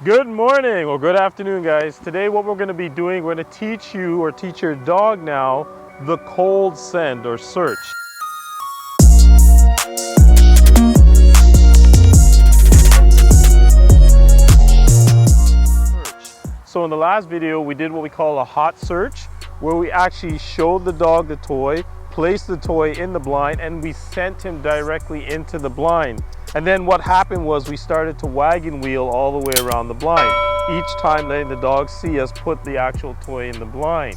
Good morning or good afternoon, guys. Today what we're going to be doing, we're going to teach you or teach your dog now the cold send or search. So in the last video we did what we call a hot search, where we actually showed the dog the toy, placed the toy in the blind, and we sent him directly into the blind. And then what happened was we started to wagon wheel all the way around the blind, each time letting the dog see us put the actual toy in the blind.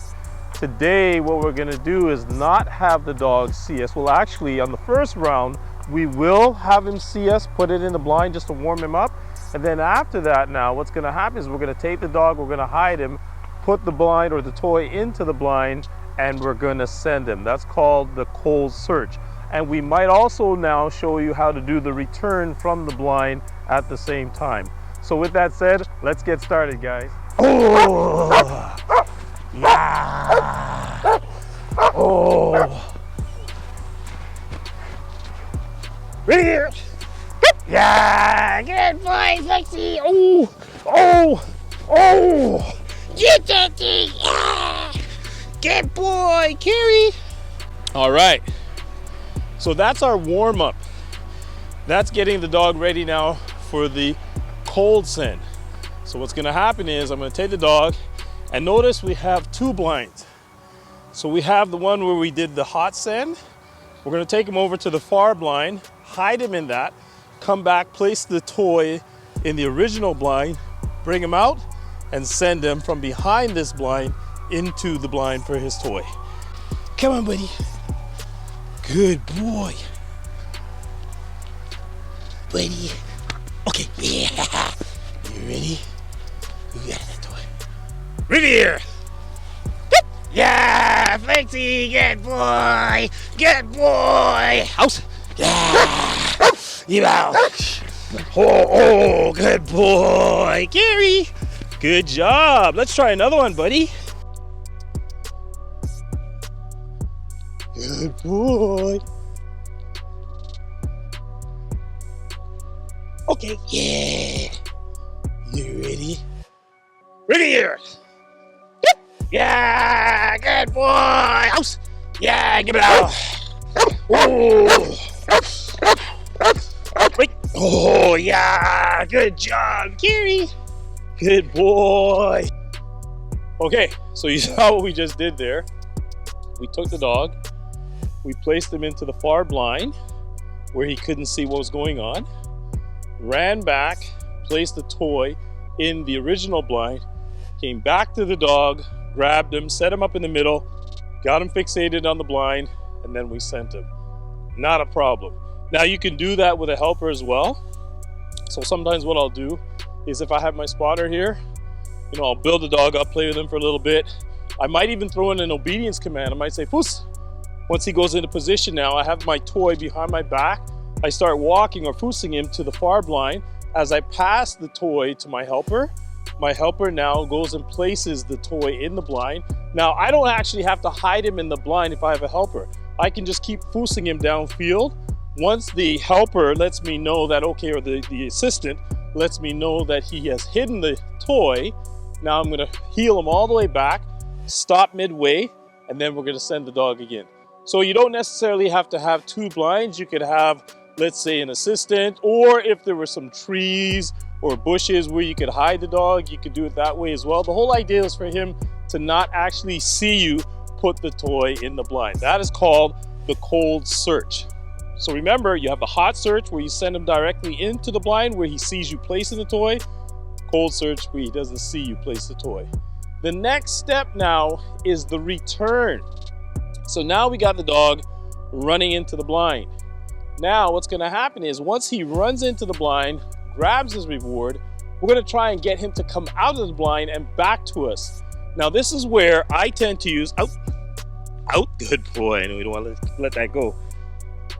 Today what we're going to do is not have the dog see us. Well, actually on the first round we will have him see us put it in the blind just to warm him up. And then after that, now what's going to happen is we're going to take the dog, we're going to hide him, put the blind or the toy into the blind, and we're going to send him. That's called the cold search. And we might also now show you how to do the return from the blind at the same time. So with that said, let's get started, guys. Oh, yeah. Oh. Right here. Yeah, good boy, Flexi. Oh, oh, oh. Get that thing. Yeah. Good boy, Carrie. All right. So that's our warm up. That's getting the dog ready now for the cold send. So what's gonna happen is I'm gonna take the dog, and notice we have two blinds. So we have the one where we did the hot send. We're gonna take him over to the far blind, hide him in that, come back, place the toy in the original blind, bring him out, and send him from behind this blind into the blind for his toy. Come on, buddy. Good boy. Buddy. Okay, yeah. You ready? You got that toy. Right here. Yeah, Flexi, good boy. Good boy. House. Yeah. You out. Oh, good boy. Gary. Good job. Let's try another one, buddy. Good boy. Okay, yeah. You ready? Ready here. Yeah, good boy. House. Yeah, give it out. Oh. Wait. Oh, yeah. Good job, Gary. Good boy. Okay, so you saw what we just did there. We took the dog. We placed him into the far blind where he couldn't see what was going on, ran back, placed the toy in the original blind, came back to the dog, grabbed him, set him up in the middle, got him fixated on the blind, and then we sent him. Not a problem. Now you can do that with a helper as well. So sometimes what I'll do is if I have my spotter here, I'll build the dog up, play with him for a little bit. I might even throw in an obedience command. I might say, "Foos." Once he goes into position now, I have my toy behind my back. I start walking or foosing him to the far blind. As I pass the toy to my helper now goes and places the toy in the blind. Now, I don't actually have to hide him in the blind if I have a helper. I can just keep foosing him downfield. Once the helper lets me know that, okay, or the assistant lets me know that he has hidden the toy, now I'm gonna heel him all the way back, stop midway, and then we're gonna send the dog again. So you don't necessarily have to have two blinds. You could have, let's say, an assistant, or if there were some trees or bushes where you could hide the dog, you could do it that way as well. The whole idea is for him to not actually see you put the toy in the blind. That is called the cold search. So remember, you have the hot search where you send him directly into the blind where he sees you placing the toy. Cold search where he doesn't see you place the toy. The next step now is the return. So now we got the dog running into the blind. Now what's gonna happen is once he runs into the blind, grabs his reward, we're gonna try and get him to come out of the blind and back to us. Now this is where I tend to use, out, good boy, and we don't wanna let that go.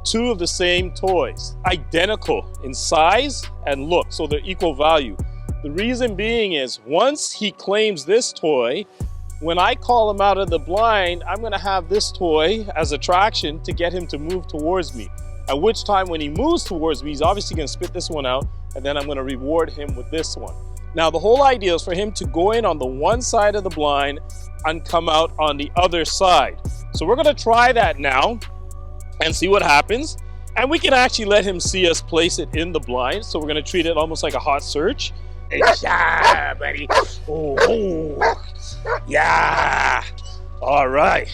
Two of the same toys, identical in size and look, so they're equal value. The reason being is once he claims this toy, when I call him out of the blind, I'm gonna have this toy as attraction to get him to move towards me. At which time when he moves towards me, he's obviously gonna spit this one out, and then I'm gonna reward him with this one. Now the whole idea is for him to go in on the one side of the blind and come out on the other side. So we're gonna try that now and see what happens. And we can actually let him see us place it in the blind. So we're gonna treat it almost like a hot search. Yeah, buddy. Oh, yeah. All right.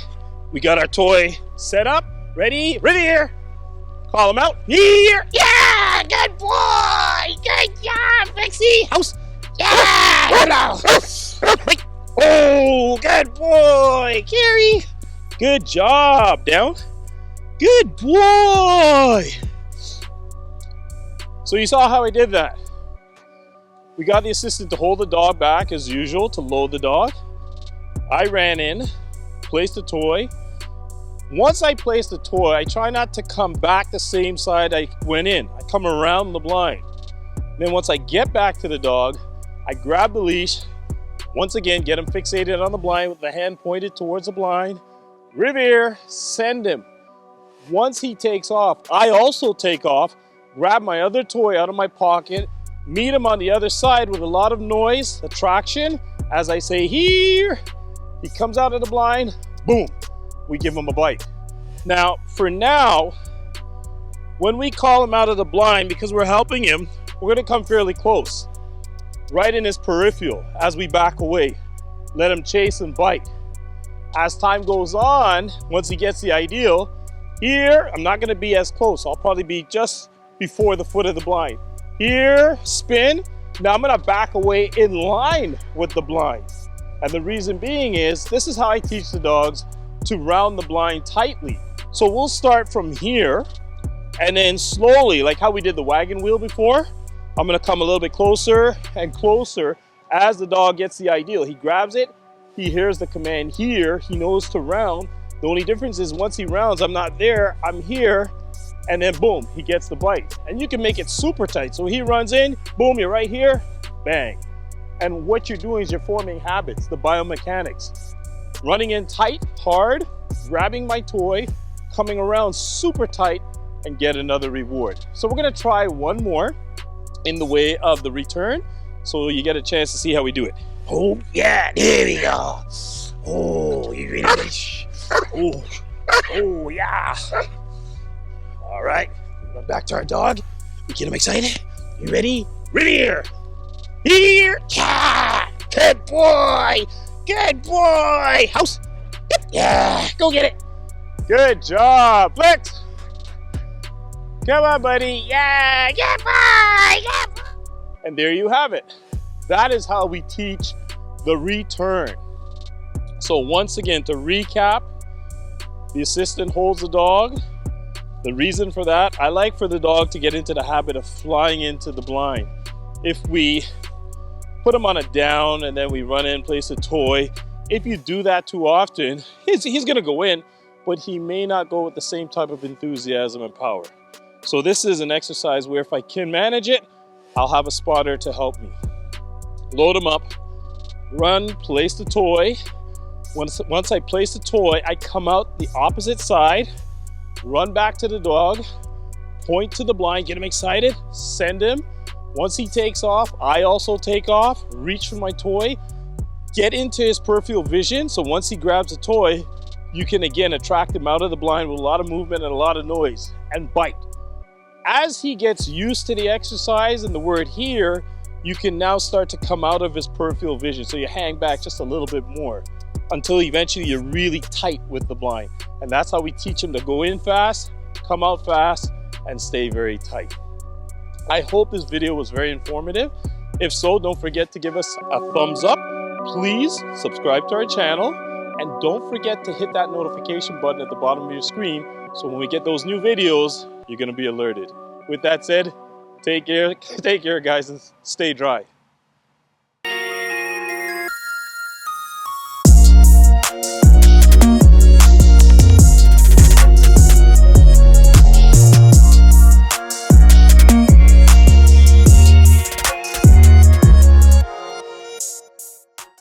We got our toy set up. Ready? Ready here. Call him out. Here. Yeah, good boy. Good job, Pixie. House. Yeah. Oh, good boy. Carrie. Good job. Down. Good boy. So you saw how I did that. We got the assistant to hold the dog back as usual to load the dog. I ran in, placed the toy. Once I place the toy, I try not to come back the same side I went in. I come around the blind. Then once I get back to the dog, I grab the leash. Once again, get him fixated on the blind with the hand pointed towards the blind. Revere, send him. Once he takes off, I also take off, grab my other toy out of my pocket, meet him on the other side with a lot of noise, attraction. As I say here, he comes out of the blind, boom, we give him a bite. Now, for now, when we call him out of the blind, because we're helping him, we're gonna come fairly close, right in his peripheral as we back away. Let him chase and bite. As time goes on, once he gets the ideal, here, I'm not gonna be as close. I'll probably be just before the foot of the blind. Here, spin. Now I'm gonna back away in line with the blind. And the reason being is, this is how I teach the dogs to round the blind tightly. So we'll start from here, and then slowly, like how we did the wagon wheel before, I'm gonna come a little bit closer and closer as the dog gets the ideal. He grabs it, he hears the command here, he knows to round. The only difference is once he rounds, I'm not there, I'm here, and then boom, he gets the bite. And you can make it super tight. So he runs in, boom, you're right here, bang. And what you're doing is you're forming habits, the biomechanics. Running in tight, hard, grabbing my toy, coming around super tight, and get another reward. So we're gonna try one more in the way of the return, so you get a chance to see how we do it. Oh yeah, there we go. Oh, you ready? Oh, oh yeah. All right, run back to our dog. We get him excited. You ready? Ready here. Here. Yeah. Good boy. Good boy. House. Yeah. Go get it. Good job. Flex. Come on, buddy. Yeah. Good boy. Good boy. And there you have it. That is how we teach the return. So once again, to recap, the assistant holds the dog. The reason for that, I like for the dog to get into the habit of flying into the blind. If we put him on a down and then we run in, place a toy, if you do that too often, he's gonna go in, but he may not go with the same type of enthusiasm and power. So this is an exercise where if I can manage it, I'll have a spotter to help me. Load him up, run, place the toy. Once I place the toy, I come out the opposite side, run back to the dog, point to the blind, get him excited, send him. Once he takes off, I also take off, reach for my toy, get into his peripheral vision. So once he grabs the toy, you can again attract him out of the blind with a lot of movement and a lot of noise, and bite. As he gets used to the exercise and the word here, you can now start to come out of his peripheral vision. So you hang back just a little bit more until eventually you're really tight with the blind. And that's how we teach him to go in fast, come out fast, and stay very tight. I hope this video was very informative. If so, don't forget to give us a thumbs up. Please subscribe to our channel, and don't forget to hit that notification button at the bottom of your screen so when we get those new videos, you're gonna be alerted. With that said, take care guys, and stay dry.